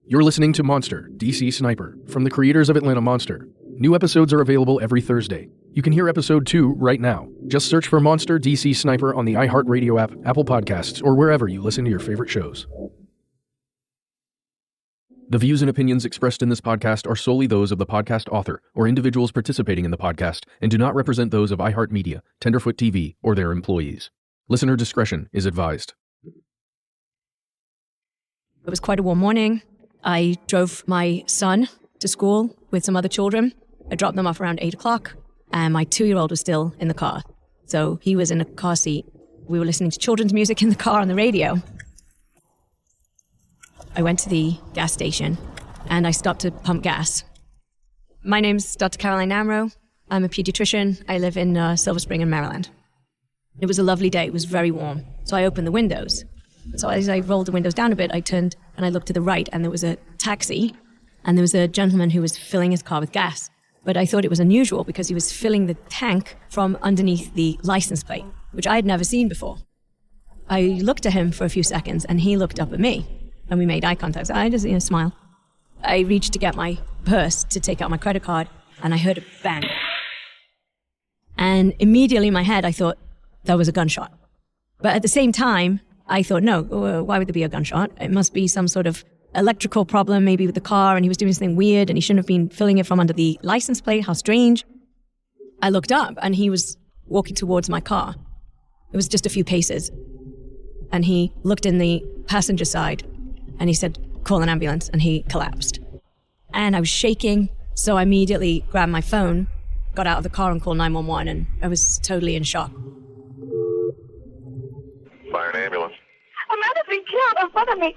You're listening to Monster, DC Sniper, from the creators of Atlanta Monster. New episodes are available every Thursday. You can hear episode 2 right now. Just search for Monster, DC Sniper on the iHeartRadio app, Apple Podcasts, or wherever you listen to your favorite shows. The views and opinions expressed in this podcast are solely those of the podcast author or individuals participating in the podcast and do not represent those of iHeartMedia, Tenderfoot TV, or their employees. Listener discretion is advised. It was quite a warm morning. I drove my son to school with some other children. I dropped them off around 8 o'clock, and my 2-year-old was still in the car. So he was in a car seat. We were listening to children's music in the car on the radio. I went to the gas station, and I stopped to pump gas. My name's Dr. Caroline Namro. I'm a pediatrician. I live in Silver Spring in Maryland. It was a lovely day. It was very warm. So I opened the windows. So as I rolled the windows down a bit, I turned and I looked to the right, and there was a taxi, and there was a gentleman who was filling his car with gas. But I thought it was unusual because he was filling the tank from underneath the license plate, which I had never seen before. I looked at him for a few seconds, and he looked up at me, and we made eye contact. So I just, smiled. I reached to get my purse to take out my credit card, and I heard a bang. And immediately in my head, I thought that was a gunshot. But at the same time, I thought, no, why would there be a gunshot? It must be some sort of electrical problem, maybe with the car, and he was doing something weird, and he shouldn't have been filling it from under the license plate. How strange. I looked up, and he was walking towards my car. It was just a few paces. And he looked in the passenger side, and he said, call an ambulance, and he collapsed. And I was shaking, so I immediately grabbed my phone, got out of the car, and called 911, and I was totally in shock. Fire an ambulance. I'm not being killed in front of me.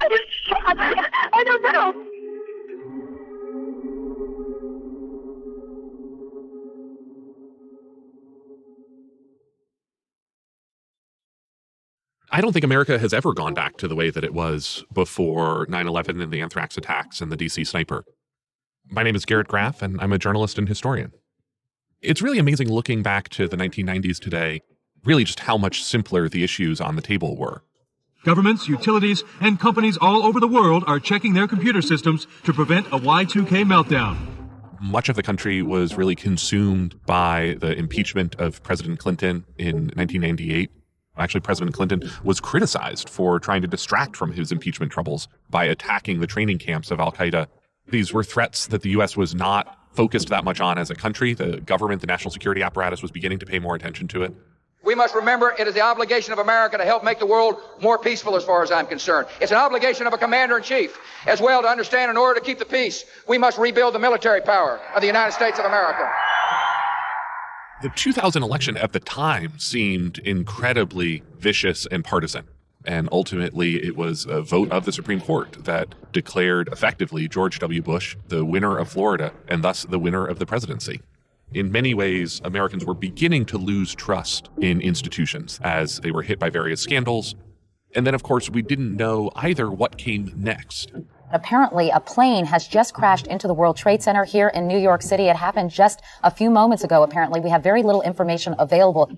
I don't know. I don't think America has ever gone back to the way that it was before 9/11 and the anthrax attacks and the DC sniper. My name is Garrett Graff, and I'm a journalist and historian. It's really amazing looking back to the 1990s today, really just how much simpler the issues on the table were. Governments, utilities, and companies all over the world are checking their computer systems to prevent a Y2K meltdown. Much of the country was really consumed by the impeachment of President Clinton in 1998. Actually, President Clinton was criticized for trying to distract from his impeachment troubles by attacking the training camps of al-Qaeda. These were threats that the U.S. was not focused that much on as a country. The government, the national security apparatus was beginning to pay more attention to it. We must remember it is the obligation of America to help make the world more peaceful as far as I'm concerned. It's an obligation of a commander-in-chief as well to understand in order to keep the peace, we must rebuild the military power of the United States of America. The 2000 election at the time seemed incredibly vicious and partisan. And ultimately, it was a vote of the Supreme Court that declared effectively George W. Bush the winner of Florida and thus the winner of the presidency. In many ways, Americans were beginning to lose trust in institutions as they were hit by various scandals. And then, of course, we didn't know either what came next. Apparently, a plane has just crashed into the World Trade Center here in New York City. It happened just a few moments ago, apparently. We have very little information available.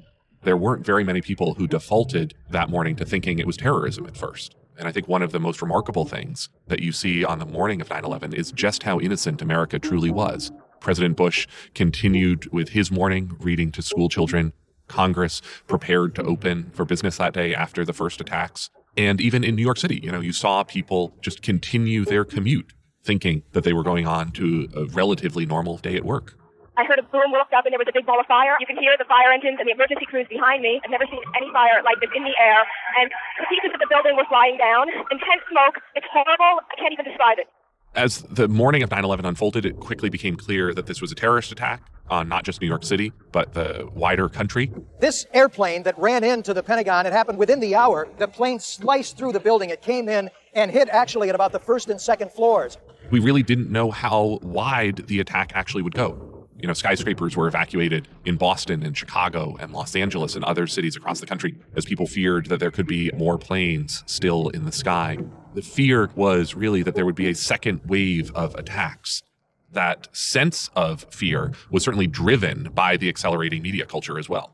There weren't very many people who defaulted that morning to thinking it was terrorism at first. And I think one of the most remarkable things that you see on the morning of 9/11 is just how innocent America truly was. President Bush continued with his morning reading to school children. Congress prepared to open for business that day after the first attacks. And even in New York City, you saw people just continue their commute, thinking that they were going on to a relatively normal day at work. I heard a boom, looked up, and there was a big ball of fire. You can hear the fire engines and the emergency crews behind me. I've never seen any fire like this in the air. And the pieces of the building were flying down. Intense smoke. It's horrible. I can't even describe it. As the morning of 9/11 unfolded, it quickly became clear that this was a terrorist attack on not just New York City, but the wider country. This airplane that ran into the Pentagon, it happened within the hour. The plane sliced through the building. It came in and hit actually at about the first and second floors. We really didn't know how wide the attack actually would go. Skyscrapers were evacuated in Boston and Chicago and Los Angeles and other cities across the country as people feared that there could be more planes still in the sky. The fear was really that there would be a second wave of attacks. That sense of fear was certainly driven by the accelerating media culture as well.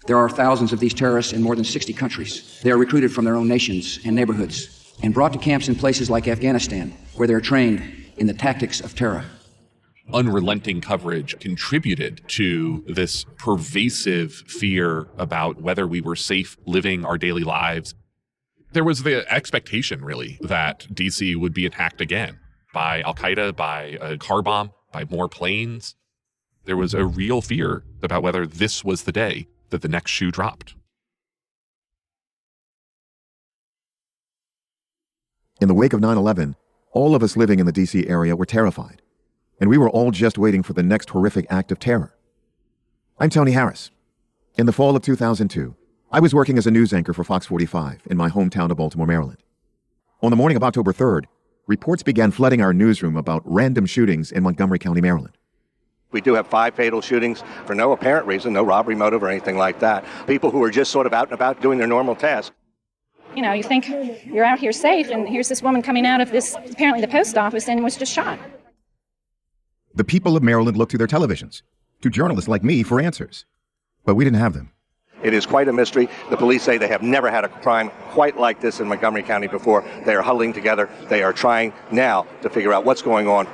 There are thousands of these terrorists in more than 60 countries. They are recruited from their own nations and neighborhoods. and brought to camps in places like Afghanistan, where they're trained in the tactics of terror. Unrelenting coverage contributed to this pervasive fear about whether we were safe living our daily lives. There was the expectation, really, that DC would be attacked again by Al-Qaeda, by a car bomb, by more planes. There was a real fear about whether this was the day that the next shoe dropped. In the wake of 9/11, all of us living in the DC area were terrified, and we were all just waiting for the next horrific act of terror. I'm Tony Harris. In the fall of 2002, I was working as a news anchor for Fox 45 in my hometown of Baltimore, Maryland. On the morning of October 3rd, reports began flooding our newsroom about random shootings in Montgomery County, Maryland. We do have 5 fatal shootings for no apparent reason, no robbery motive or anything like that. People who are just sort of out and about doing their normal tasks. You know, you think you're out here safe, and here's this woman coming out of this, apparently the post office, and was just shot. The people of Maryland looked to their televisions, to journalists like me for answers. But we didn't have them. It is quite a mystery. The police say they have never had a crime quite like this in Montgomery County before. They are huddling together. They are trying now to figure out what's going on.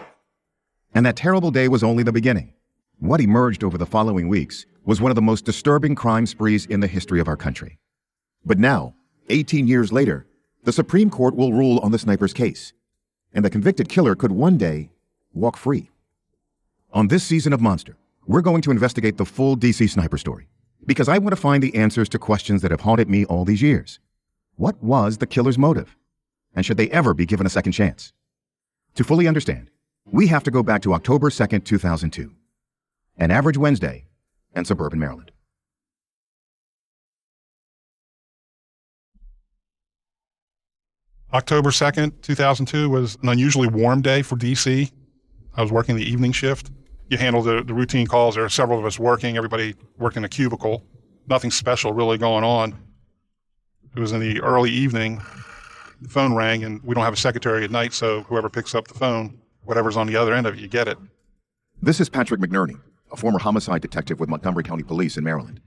And that terrible day was only the beginning. What emerged over the following weeks was one of the most disturbing crime sprees in the history of our country. But now, 18 years later, the Supreme Court will rule on the sniper's case, and the convicted killer could one day walk free. On this season of Monster, we're going to investigate the full DC sniper story, because I want to find the answers to questions that have haunted me all these years. What was the killer's motive? And should they ever be given a second chance? To fully understand, we have to go back to October 2nd, 2002, an average Wednesday in suburban Maryland. October 2nd, 2002 was an unusually warm day for DC. I was working the evening shift. You handle the routine calls. There are several of us working, everybody working in a cubicle. Nothing special really going on. It was in the early evening. The phone rang, and we don't have a secretary at night, so whoever picks up the phone, whatever's on the other end of it, you get it. This is Patrick McNerney, a former homicide detective with Montgomery County Police in Maryland.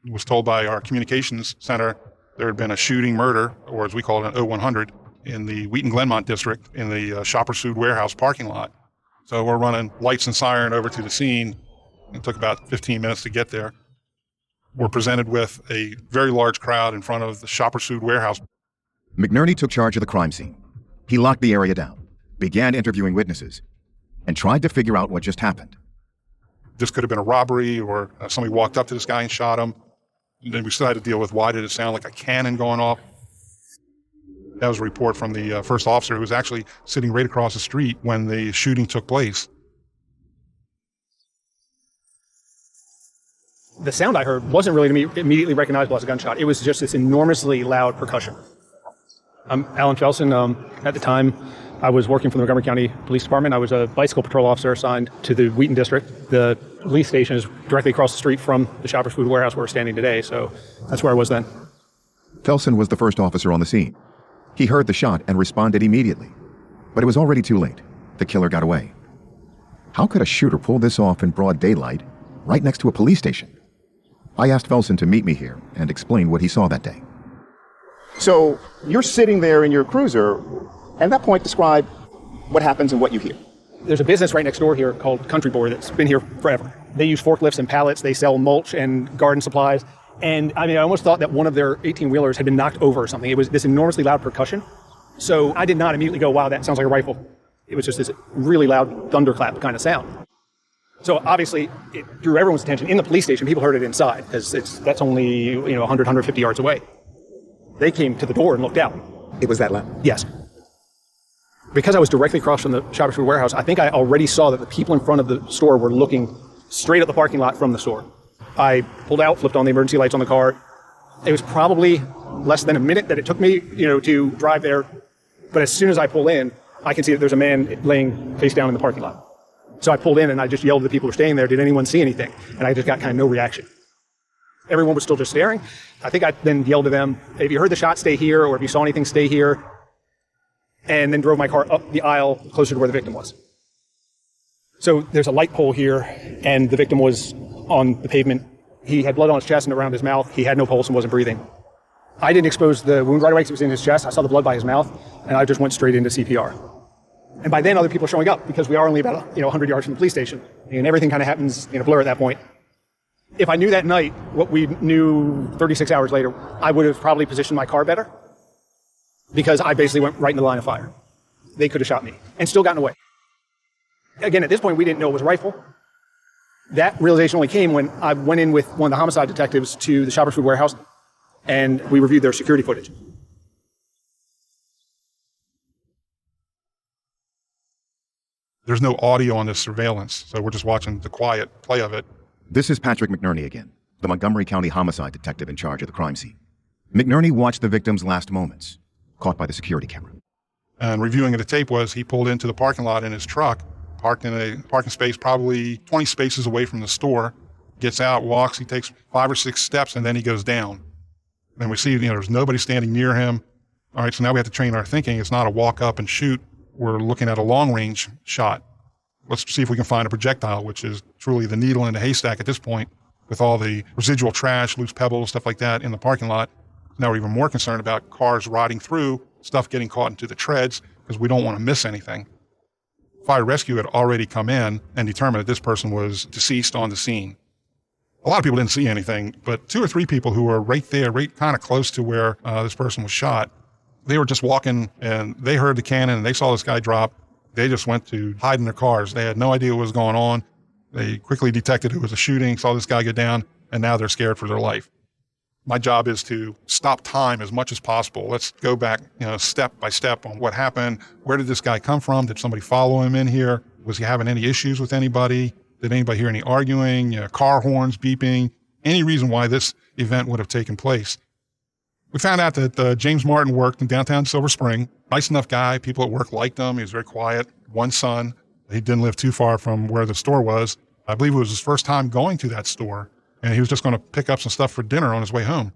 I was told by our communications center there had been a shooting murder, or as we call it, an 0100, in the Wheaton-Glenmont district in the Shoppers Food Warehouse parking lot. So we're running lights and siren over to the scene. It took about 15 minutes to get there. We're presented with a very large crowd in front of the Shoppers Food Warehouse. McNerney took charge of the crime scene. He locked the area down, began interviewing witnesses, and tried to figure out what just happened. This could have been a robbery, or somebody walked up to this guy and shot him. And then we still had to deal with, why did it sound like a cannon going off? That was a report from the first officer, who was actually sitting right across the street when the shooting took place. The sound I heard wasn't really to me immediately recognizable as a gunshot. It was just this enormously loud percussion. I'm Alan Felsen. At the time, I was working for the Montgomery County Police Department. I was a bicycle patrol officer assigned to the Wheaton District. The police station is directly across the street from the Shoppers Food Warehouse where we're standing today, so that's where I was then. Felsen was the first officer on the scene. He heard the shot and responded immediately, but it was already too late. The killer got away. How could a shooter pull this off in broad daylight, right next to a police station? I asked Felsen to meet me here and explain what he saw that day. So you're sitting there in your cruiser. At that point, describe what happens and what you hear. There's a business right next door here called Country Boy that's been here forever. They use forklifts and pallets. They sell mulch and garden supplies. And I mean, I almost thought that one of their 18-wheelers had been knocked over or something. It was this enormously loud percussion. So I did not immediately go, wow, that sounds like a rifle. It was just this really loud thunderclap kind of sound. So obviously, it drew everyone's attention. In the police station, people heard it inside, because that's only 100, 150 yards away. They came to the door and looked out. It was that loud? Yes. Because I was directly across from the Shoppers Food Warehouse, I think I already saw that the people in front of the store were looking straight at the parking lot from the store. I pulled out, flipped on the emergency lights on the car. It was probably less than a minute that it took me, to drive there. But as soon as I pull in, I can see that there's a man laying face down in the parking lot. So I pulled in and I just yelled at the people who were staying there, did anyone see anything? And I just got kind of no reaction. Everyone was still just staring. I think I then yelled to them, if you heard the shot, stay here, or if you saw anything, stay here. And then drove my car up the aisle closer to where the victim was. So there's a light pole here, and the victim was on the pavement. He had blood on his chest and around his mouth. He had no pulse and wasn't breathing. I didn't expose the wound right away because it was in his chest. I saw the blood by his mouth. and I just went straight into CPR. And by then, other people are showing up because we are only about 100 yards from the police station, and everything kind of happens in a blur at that point. If I knew that night what we knew 36 hours later, I would have probably positioned my car better because I basically went right into the line of fire. They could have shot me and still gotten away. Again, at this point, we didn't know it was a rifle. That realization only came when I went in with one of the homicide detectives to the Shoppers Food Warehouse, and we reviewed their security footage. There's no audio on this surveillance, so we're just watching the quiet play of it. This is Patrick McNerney again, the Montgomery County homicide detective in charge of the crime scene. McNerney watched the victim's last moments, caught by the security camera. And reviewing the tape was he pulled into the parking lot in his truck, parked in a parking space probably 20 spaces away from the store, gets out, walks, he takes 5 or 6 steps, and then he goes down. And we see, there's nobody standing near him. All right, so now we have to train our thinking. It's not a walk up and shoot. We're looking at a long-range shot. Let's see if we can find a projectile, which is truly the needle in the haystack at this point, with all the residual trash, loose pebbles, stuff like that in the parking lot. Now we're even more concerned about cars riding through, stuff getting caught into the treads, because we don't want to miss anything. Fire rescue had already come in and determined that this person was deceased on the scene. A lot of people didn't see anything, but 2 or 3 people who were right there, right kind of close to where this person was shot, they were just walking and they heard the cannon and they saw this guy drop. They just went to hide in their cars. They had no idea what was going on. They quickly detected it was a shooting, saw this guy go down, and now they're scared for their life. My job is to stop time as much as possible. Let's go back, step by step on what happened. Where did this guy come from? Did somebody follow him in here? Was he having any issues with anybody? Did anybody hear any arguing, car horns beeping? Any reason why this event would have taken place? We found out that James Martin worked in downtown Silver Spring. Nice enough guy. People at work liked him. He was very quiet. 1 son. He didn't live too far from where the store was. I believe it was his first time going to that store, and he was just going to pick up some stuff for dinner on his way home.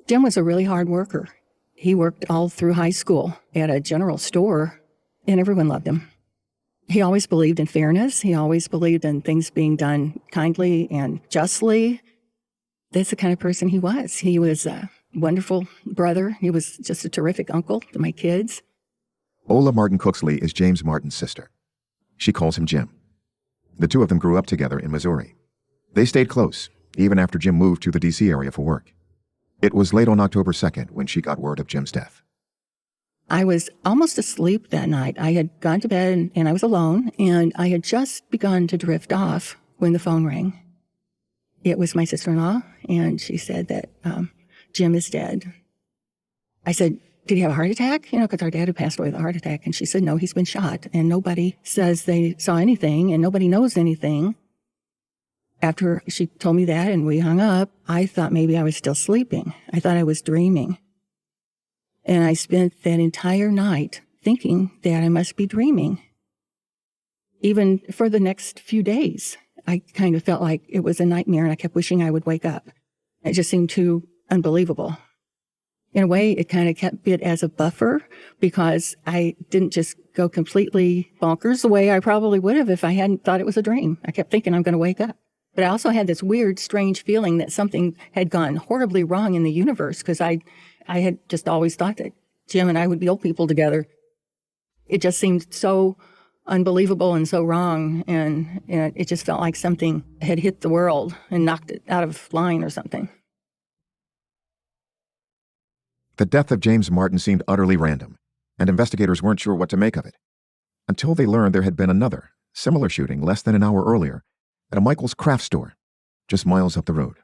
Jim was a really hard worker. He worked all through high school at a general store, and everyone loved him. He always believed in fairness. He always believed in things being done kindly and justly. That's the kind of person he was. He was a wonderful brother. He was just a terrific uncle to my kids. Ola Martin Cooksley is James Martin's sister. She calls him Jim. The 2 of them grew up together in Missouri. They stayed close, even after Jim moved to the D.C. area for work. It was late on October 2nd when she got word of Jim's death. I was almost asleep that night. I had gone to bed and I was alone, and I had just begun to drift off when the phone rang. It was my sister-in-law, and she said that Jim is dead. I said, did he have a heart attack? Because our dad had passed away with a heart attack. And she said, no, he's been shot. And nobody says they saw anything, and nobody knows anything. After she told me that and we hung up, I thought maybe I was still sleeping. I thought I was dreaming. And I spent that entire night thinking that I must be dreaming. Even for the next few days, I kind of felt like it was a nightmare, and I kept wishing I would wake up. It just seemed too unbelievable. In a way, it kind of kept it as a buffer because I didn't just go completely bonkers the way I probably would have if I hadn't thought it was a dream. I kept thinking I'm going to wake up. But I also had this weird, strange feeling that something had gone horribly wrong in the universe because I had just always thought that Jim and I would be old people together. It just seemed so unbelievable and so wrong, and it just felt like something had hit the world and knocked it out of line or something. The death of James Martin seemed utterly random, and investigators weren't sure what to make of it, until they learned there had been another, similar shooting less than an hour earlier at a Michael's craft store, just miles up the road.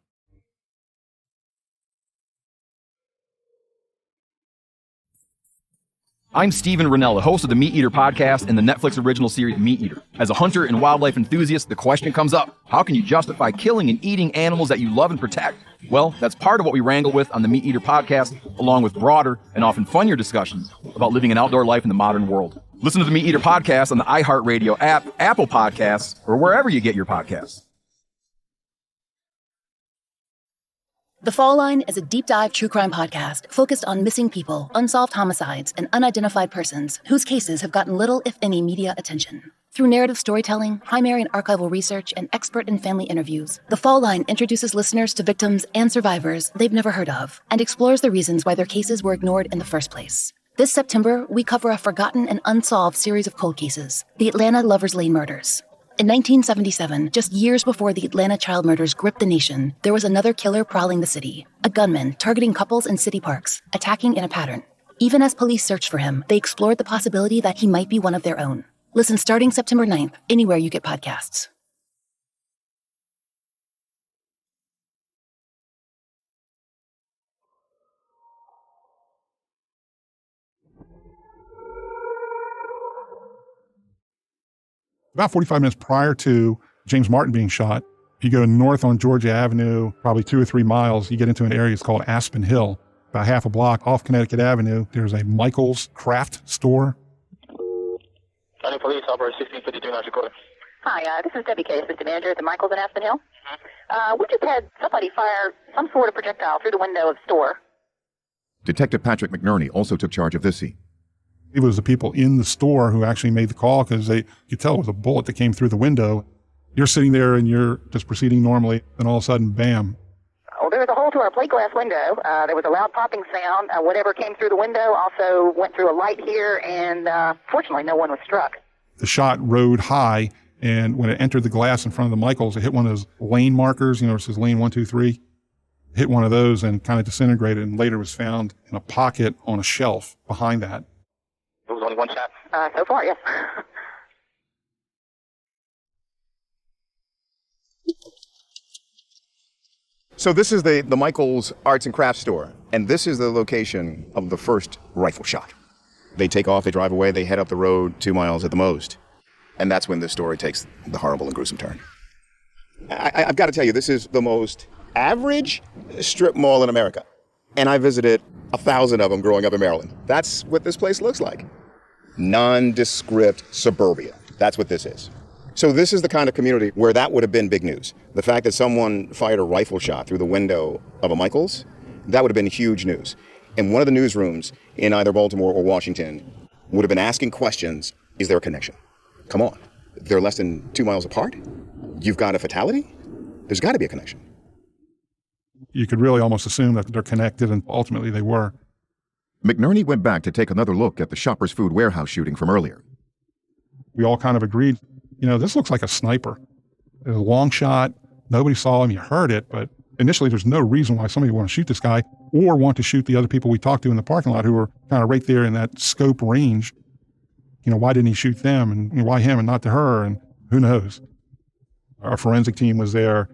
I'm Stephen Rennell, the host of the Meat Eater podcast and the Netflix original series Meat Eater. As a hunter and wildlife enthusiast, the question comes up, how can you justify killing and eating animals that you love and protect? Well, that's part of what we wrangle with on the Meat Eater podcast, along with broader and often funnier discussions about living an outdoor life in the modern world. Listen to the Meat Eater podcast on the iHeartRadio app, Apple Podcasts, or wherever you get your podcasts. The Fall Line is a deep dive true crime podcast focused on missing people, unsolved homicides, and unidentified persons whose cases have gotten little, if any, media attention. Through narrative storytelling, primary and archival research, and expert and family interviews, The Fall Line introduces listeners to victims and survivors they've never heard of and explores the reasons why their cases were ignored in the first place. This September, we cover a forgotten and unsolved series of cold cases, the Atlanta Lovers Lane murders. In 1977, just years before the Atlanta child murders gripped the nation, there was another killer prowling the city, a gunman targeting couples in city parks, attacking in a pattern. Even as police searched for him, they explored the possibility that he might be one of their own. Listen starting September 9th, anywhere you get podcasts. About 45 minutes prior to James Martin being shot, you go north on Georgia Avenue, probably 2 or 3 miles, you get into an area it's called Aspen Hill. About half a block off Connecticut Avenue, there's a Michael's craft store. County Police, Operator 1652, North Dakota. Hi, this is Debbie K, Assistant Manager at the Michaels in Aspen Hill. We just had somebody fire some sort of projectile through the window of the store. Detective Patrick McNerney also took charge of this scene. It was the people in the store who actually made the call because they could tell it was a bullet that came through the window. You're sitting there and you're just proceeding normally, and all of a sudden, bam. Well, there was a hole to our plate glass window. There was a loud popping sound. Whatever came through the window also went through a light here, and fortunately, no one was struck. The shot rode high, and when it entered the glass in front of the Michaels, it hit one of those lane markers, it says lane 1, 2, 3. Hit one of those and kind of disintegrated, and later was found in a pocket on a shelf behind that. There was only one shot? So far, yes. So this is the Michaels Arts and Crafts store, and this is the location of the first rifle shot. They take off, they drive away, they head up the road 2 miles at the most, and that's when this story takes the horrible and gruesome turn. I've got to tell you, this is the most average strip mall in America, and I visited 1,000 of them growing up in Maryland. That's what this place looks like. Nondescript suburbia. That's what this is. So this is the kind of community where that would have been big news. The fact that someone fired a rifle shot through the window of a Michaels, that would have been huge news. And one of the newsrooms in either Baltimore or Washington would have been asking questions, is there a connection? Come on. They're less than 2 miles apart? You've got a fatality? There's got to be a connection. You could really almost assume that they're connected, and ultimately they were. McNerney went back to take another look at the Shoppers Food Warehouse shooting from earlier. We all kind of agreed, this looks like a sniper. It was a long shot. Nobody saw him. You heard it, but initially there's no reason why somebody would want to shoot this guy or want to shoot the other people we talked to in the parking lot who were kind of right there in that scope range. Why didn't he shoot them, and why him and not to her, and who knows? Our forensic team was there.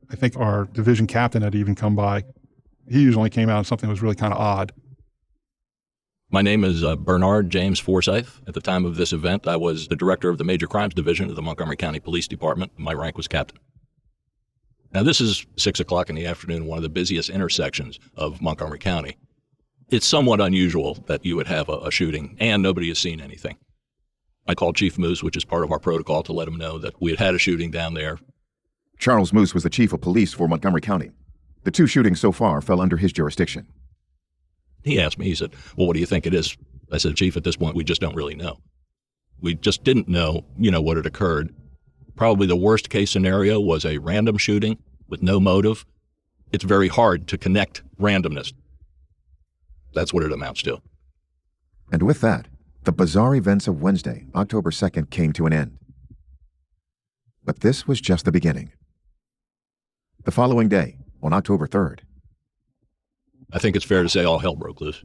I think our division captain had even come by. He usually came out and something was really kind of odd. My name is Bernard James Forsyth. At the time of this event, I was the director of the Major Crimes Division of the Montgomery County Police Department. My rank was captain. Now, this is 6 o'clock in the afternoon, one of the busiest intersections of Montgomery County. It's somewhat unusual that you would have a shooting and nobody has seen anything. I called Chief Moose, which is part of our protocol, to let him know that we had had a shooting down there. Charles Moose was the chief of police for Montgomery County. The 2 shootings so far fell under his jurisdiction. He asked me, he said, well, what do you think it is? I said, Chief, at this point, we just don't really know. We just didn't know, what had occurred. Probably the worst case scenario was a random shooting with no motive. It's very hard to connect randomness. That's what it amounts to. And with that, the bizarre events of Wednesday, October 2nd, came to an end. But this was just the beginning. The following day, on October 3rd, I think it's fair to say all hell broke loose.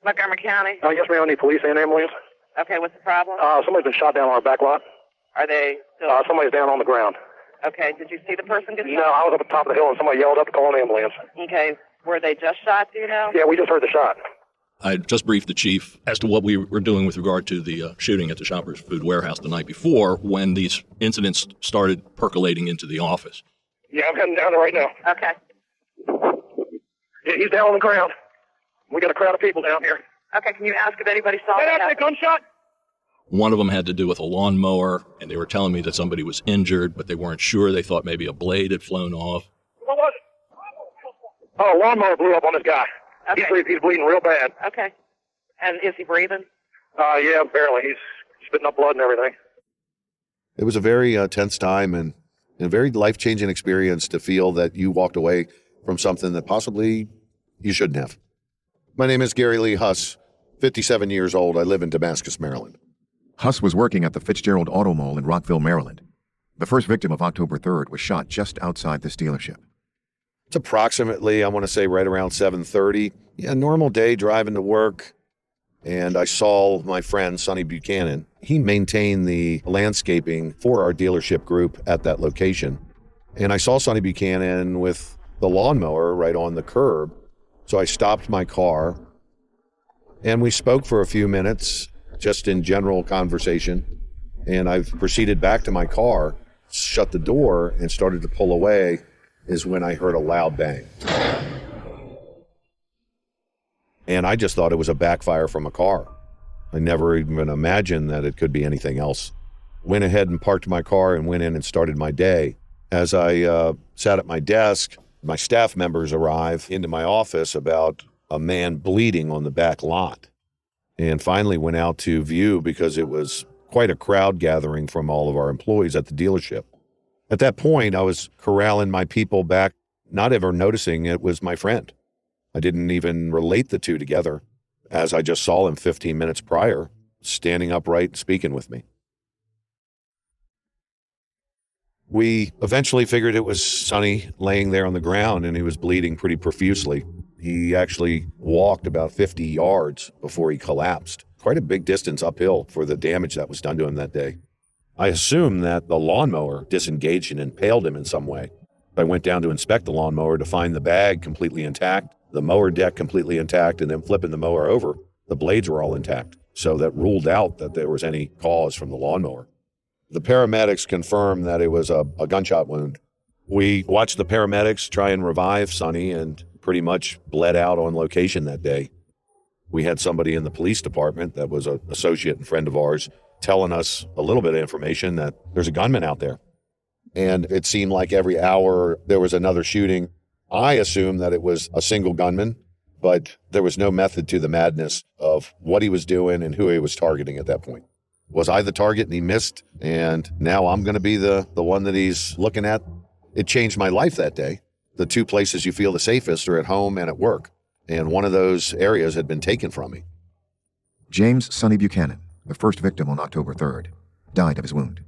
Montgomery County? Yes, ma'am. I need police and ambulance. Okay, what's the problem? Somebody's been shot down on our back lot. Are they still... Somebody's down on the ground. Okay, did you see the person get shot? No, I was up at the top of the hill and somebody yelled up to call an ambulance. Okay, were they just shot, do you know? Yeah, we just heard the shot. I just briefed the chief as to what we were doing with regard to the shooting at the Shoppers Food Warehouse the night before when these incidents started percolating into the office. Yeah, I'm heading down there right now. Okay. Yeah, he's down on the ground. We got a crowd of people down here. Okay, can you ask if anybody saw that? Gunshot? One of them had to do with a lawnmower, and they were telling me that somebody was injured, but they weren't sure. They thought maybe a blade had flown off. What was it? Oh, a lawnmower blew up on this guy. Okay. He's bleeding real bad. Okay. And is he breathing? Yeah, barely. He's spitting up blood and everything. It was a very tense time and a very life-changing experience to feel that you walked away from something that possibly you shouldn't have. My name is Gary Lee Huss, 57 years old. I live in Damascus, Maryland. Huss was working at the Fitzgerald Auto Mall in Rockville, Maryland. The first victim of October 3rd was shot just outside this dealership. It's approximately, I want to say, right around 7:30. Yeah, normal day driving to work. And I saw my friend, Sonny Buchanan. He maintained the landscaping for our dealership group at that location. And I saw Sonny Buchanan with the lawnmower right on the curb. So I stopped my car and we spoke for a few minutes, just in general conversation. And I proceeded back to my car, shut the door, and started to pull away is when I heard a loud bang. And I just thought it was a backfire from a car. I never even imagined that it could be anything else. Went ahead and parked my car and went in and started my day. As I sat at my desk, my staff members arrived into my office about a man bleeding on the back lot. And finally went out to view because it was quite a crowd gathering from all of our employees at the dealership. At that point, I was corralling my people back, not ever noticing it was my friend. I didn't even relate the two together, as I just saw him 15 minutes prior, standing upright, speaking with me. We eventually figured it was Sonny laying there on the ground, and he was bleeding pretty profusely. He actually walked about 50 yards before he collapsed. Quite a big distance uphill for the damage that was done to him that day. I assumed that the lawnmower disengaged and impaled him in some way. I went down to inspect the lawnmower to find the bag completely intact, the mower deck completely intact, and then flipping the mower over, the blades were all intact. So that ruled out that there was any cause from the lawnmower. The paramedics confirmed that it was a gunshot wound. We watched the paramedics try and revive Sonny and pretty much bled out on location that day. We had somebody in the police department that was an associate and friend of ours telling us a little bit of information that there's a gunman out there. And it seemed like every hour there was another shooting. I assumed that it was a single gunman, but there was no method to the madness of what he was doing and who he was targeting at that point. Was I the target and he missed, and now I'm going to be the one that he's looking at? It changed my life that day. The two places you feel the safest are at home and at work, and one of those areas had been taken from me. James Sonny Buchanan, the first victim on October 3rd, died of his wound.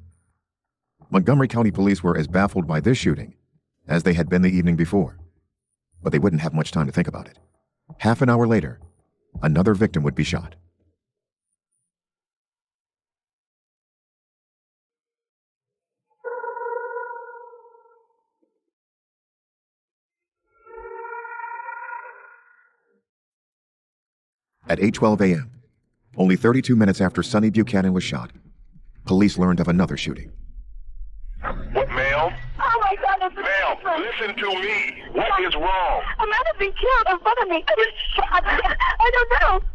Montgomery County Police were as baffled by this shooting as they had been the evening before, but they wouldn't have much time to think about it. Half an hour later, another victim would be shot. At 8:12 a.m., only 32 minutes after Sonny Buchanan was shot, police learned of another shooting. What, ma'am? Oh my God, it's Ma'am, listen to me. What is wrong? A man has been killed in front of me. I was shot. I don't know.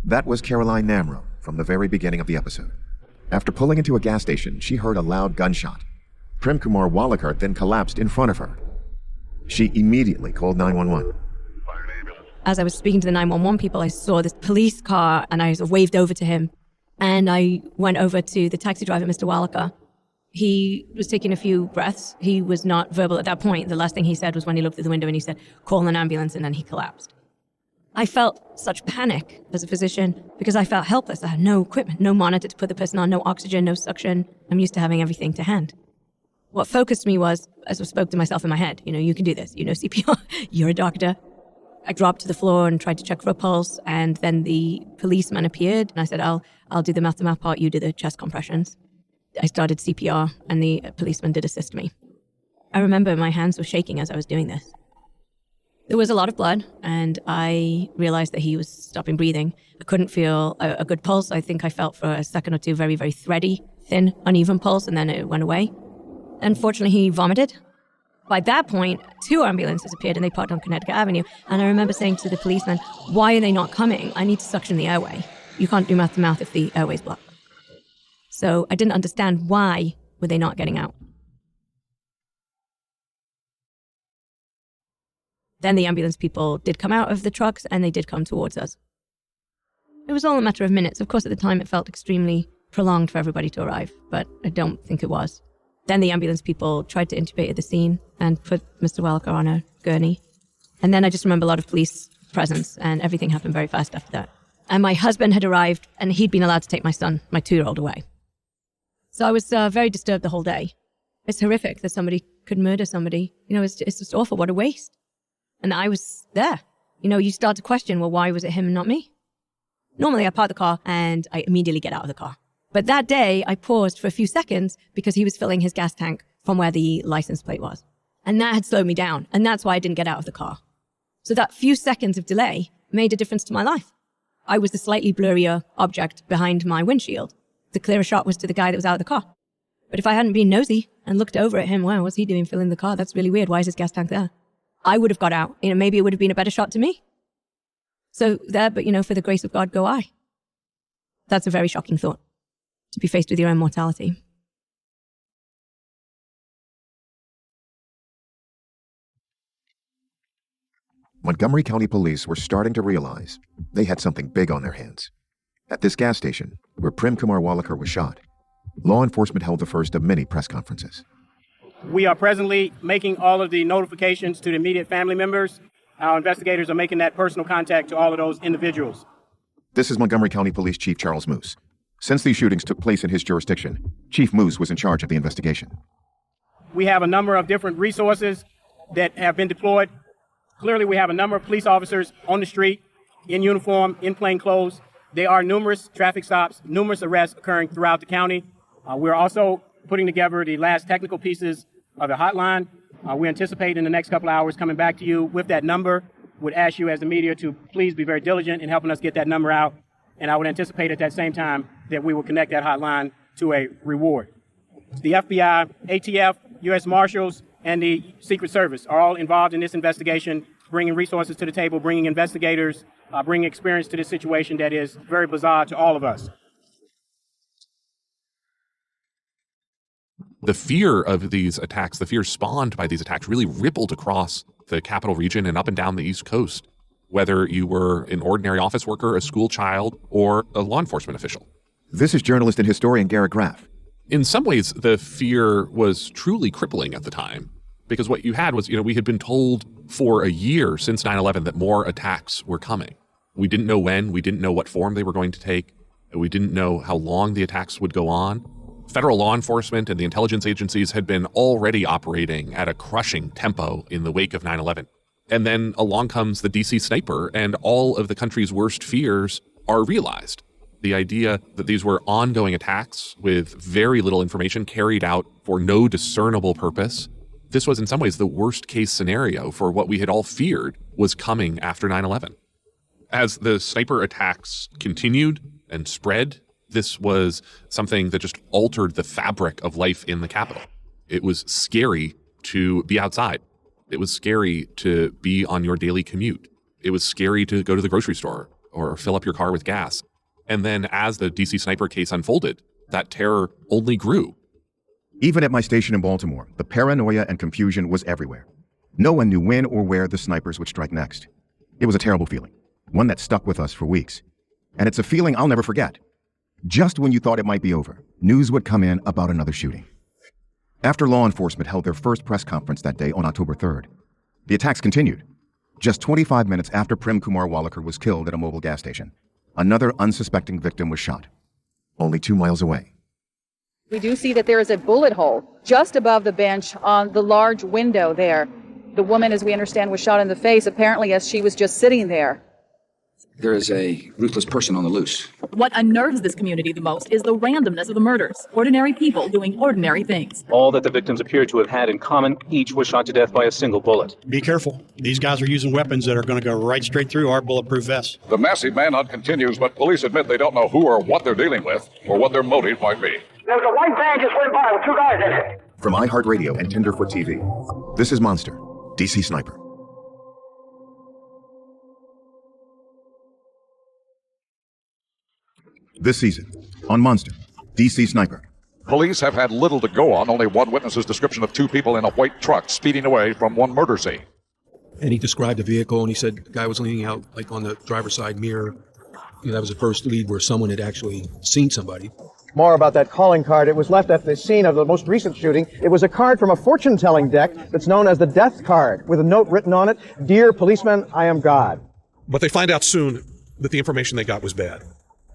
That was Caroline Namro from the very beginning of the episode. After pulling into a gas station, she heard a loud gunshot. Prem Kumar Walakart then collapsed in front of her. She immediately called 911. As I was speaking to the 911 people, I saw this police car and I sort of waved over to him. And I went over to the taxi driver, Mr. Walker. He was taking a few breaths. He was not verbal at that point. The last thing he said was when he looked through the window and he said, call an ambulance, and then he collapsed. I felt such panic as a physician because I felt helpless. I had no equipment, no monitor to put the person on, no oxygen, no suction. I'm used to having everything to hand. What focused me was, as I spoke to myself in my head, you can do this. You know CPR, you're a doctor. I dropped to the floor and tried to check for a pulse, and then the policeman appeared, and I said, I'll do the mouth-to-mouth part, you do the chest compressions. I started CPR, and the policeman did assist me. I remember my hands were shaking as I was doing this. There was a lot of blood, and I realized that he was stopping breathing. I couldn't feel a good pulse. I think I felt for a second or two very, very thready, thin, uneven pulse, and then it went away. Unfortunately, he vomited. By that point, 2 ambulances appeared and they parked on Connecticut Avenue. And I remember saying to the policeman, why are they not coming? I need to suction the airway. You can't do mouth to mouth if the airway's blocked. So I didn't understand why were they not getting out. Then the ambulance people did come out of the trucks and they did come towards us. It was all a matter of minutes. Of course, at the time, it felt extremely prolonged for everybody to arrive, but I don't think it was. Then the ambulance people tried to intubate at the scene and put Mr. Welker on a gurney. And then I just remember a lot of police presence, and everything happened very fast after that. And my husband had arrived, and he'd been allowed to take my son, my 2-year-old, away. So I was very disturbed the whole day. It's horrific that somebody could murder somebody. It's just awful. What a waste. And I was there. You start to question, well, why was it him and not me? Normally, I park the car and I immediately get out of the car. But that day, I paused for a few seconds because he was filling his gas tank from where the license plate was. And that had slowed me down. And that's why I didn't get out of the car. So that few seconds of delay made a difference to my life. I was the slightly blurrier object behind my windshield. The clearer shot was to the guy that was out of the car. But if I hadn't been nosy and looked over at him, wow, what's he doing filling the car? That's really weird. Why is his gas tank there? I would have got out. Maybe it would have been a better shot to me. So there, but for the grace of God, go I. That's a very shocking thought, to be faced with your own mortality. Montgomery County Police were starting to realize they had something big on their hands. At this gas station, where Prem Kumar Walekar was shot, law enforcement held the first of many press conferences. We are presently making all of the notifications to the immediate family members. Our investigators are making that personal contact to all of those individuals. This is Montgomery County Police Chief Charles Moose. Since these shootings took place in his jurisdiction, Chief Moose was in charge of the investigation. We have a number of different resources that have been deployed. Clearly, we have a number of police officers on the street, in uniform, in plain clothes. There are numerous traffic stops, numerous arrests occurring throughout the county. We're also putting together the last technical pieces of the hotline. We anticipate in the next couple of hours coming back to you with that number. Would ask you as the media to please be very diligent in helping us get that number out. And I would anticipate at that same time that we will connect that hotline to a reward. The FBI, ATF, U.S. Marshals, and the Secret Service are all involved in this investigation, bringing resources to the table, bringing investigators, bringing experience to this situation that is very bizarre to all of us. The fear of these attacks, the fear spawned by these attacks, really rippled across the capital region and up and down the East Coast, whether you were an ordinary office worker, a school child, or a law enforcement official. This is journalist and historian Garrett Graff. In some ways, the fear was truly crippling at the time, because what you had was, we had been told for a year since 9/11 that more attacks were coming. We didn't know when, we didn't know what form they were going to take, we didn't know how long the attacks would go on. Federal law enforcement and the intelligence agencies had been already operating at a crushing tempo in the wake of 9/11. And then along comes the DC sniper, and all of the country's worst fears are realized. The idea that these were ongoing attacks with very little information carried out for no discernible purpose. This was in some ways the worst case scenario for what we had all feared was coming after 9/11. As the sniper attacks continued and spread, this was something that just altered the fabric of life in the Capitol. It was scary to be outside. It was scary to be on your daily commute. It was scary to go to the grocery store or fill up your car with gas. And then as the DC sniper case unfolded, that terror only grew. Even at my station in Baltimore, the paranoia and confusion was everywhere. No one knew when or where the snipers would strike next. It was a terrible feeling, one that stuck with us for weeks. And it's a feeling I'll never forget. Just when you thought it might be over, news would come in about another shooting. After law enforcement held their first press conference that day on October 3rd, the attacks continued. Just 25 minutes after Prem Kumar Walekar was killed at a mobile gas station, another unsuspecting victim was shot, only 2 miles away. We do see that there is a bullet hole just above the bench on the large window there. The woman, as we understand, was shot in the face, apparently as she was just sitting there. There is a ruthless person on the loose. What unnerves this community the most is the randomness of the murders. Ordinary people doing ordinary things. All that the victims appear to have had in common, each was shot to death by a single bullet. Be careful. These guys are using weapons that are going to go right straight through our bulletproof vests. The massive manhunt continues, but police admit they don't know who or what they're dealing with, or what their motive might be. There was a white van just went by with 2 guys in it. From iHeartRadio and Tenderfoot TV, this is Monster, DC Sniper. This season, on Monster, DC Sniper. Police have had little to go on, only one witness's description of 2 people in a white truck speeding away from one murder scene. And he described the vehicle, and he said the guy was leaning out, like on the driver's side mirror. That was the first lead where someone had actually seen somebody. More about that calling card. It was left at the scene of the most recent shooting. It was a card from a fortune-telling deck that's known as the Death Card, with a note written on it, "Dear policeman, I am God." But they find out soon that the information they got was bad.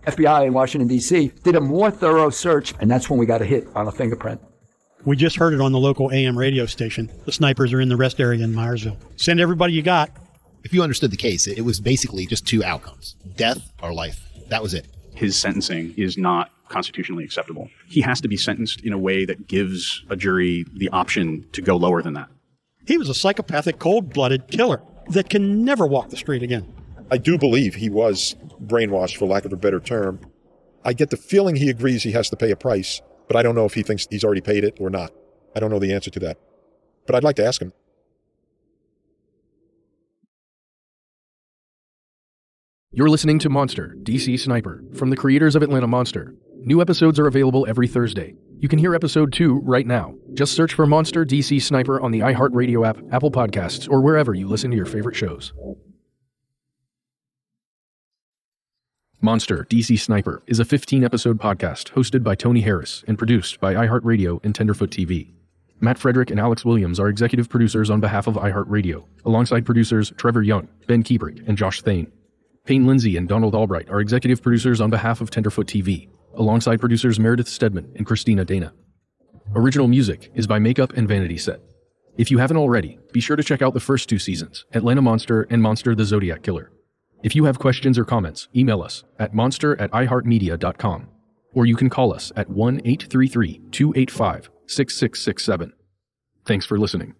FBI in Washington, D.C. did a more thorough search, and that's when we got a hit on a fingerprint. We just heard it on the local AM radio station. The snipers are in the rest area in Myersville. Send everybody you got. If you understood the case, it was basically just two outcomes, death or life. That was it. His sentencing is not constitutionally acceptable. He has to be sentenced in a way that gives a jury the option to go lower than that. He was a psychopathic, cold-blooded killer that can never walk the street again. I do believe he was brainwashed, for lack of a better term. I get the feeling he agrees he has to pay a price, but I don't know if he thinks he's already paid it or not. I don't know the answer to that. But I'd like to ask him. You're listening to Monster, DC Sniper, from the creators of Atlanta Monster. New episodes are available every Thursday. You can hear episode 2 right now. Just search for Monster, DC Sniper on the iHeartRadio app, Apple Podcasts, or wherever you listen to your favorite shows. Monster, DC Sniper is a 15-episode podcast hosted by Tony Harris and produced by iHeartRadio and Tenderfoot TV. Matt Frederick and Alex Williams are executive producers on behalf of iHeartRadio, alongside producers Trevor Young, Ben Kiebrick, and Josh Thane. Payne Lindsay and Donald Albright are executive producers on behalf of Tenderfoot TV, alongside producers Meredith Stedman and Christina Dana. Original music is by Makeup and Vanity Set. If you haven't already, be sure to check out the first 2 seasons, Atlanta Monster and Monster the Zodiac Killer. If you have questions or comments, email us at monster@iheartmedia.com, or you can call us at 1-833-285-6667. Thanks for listening.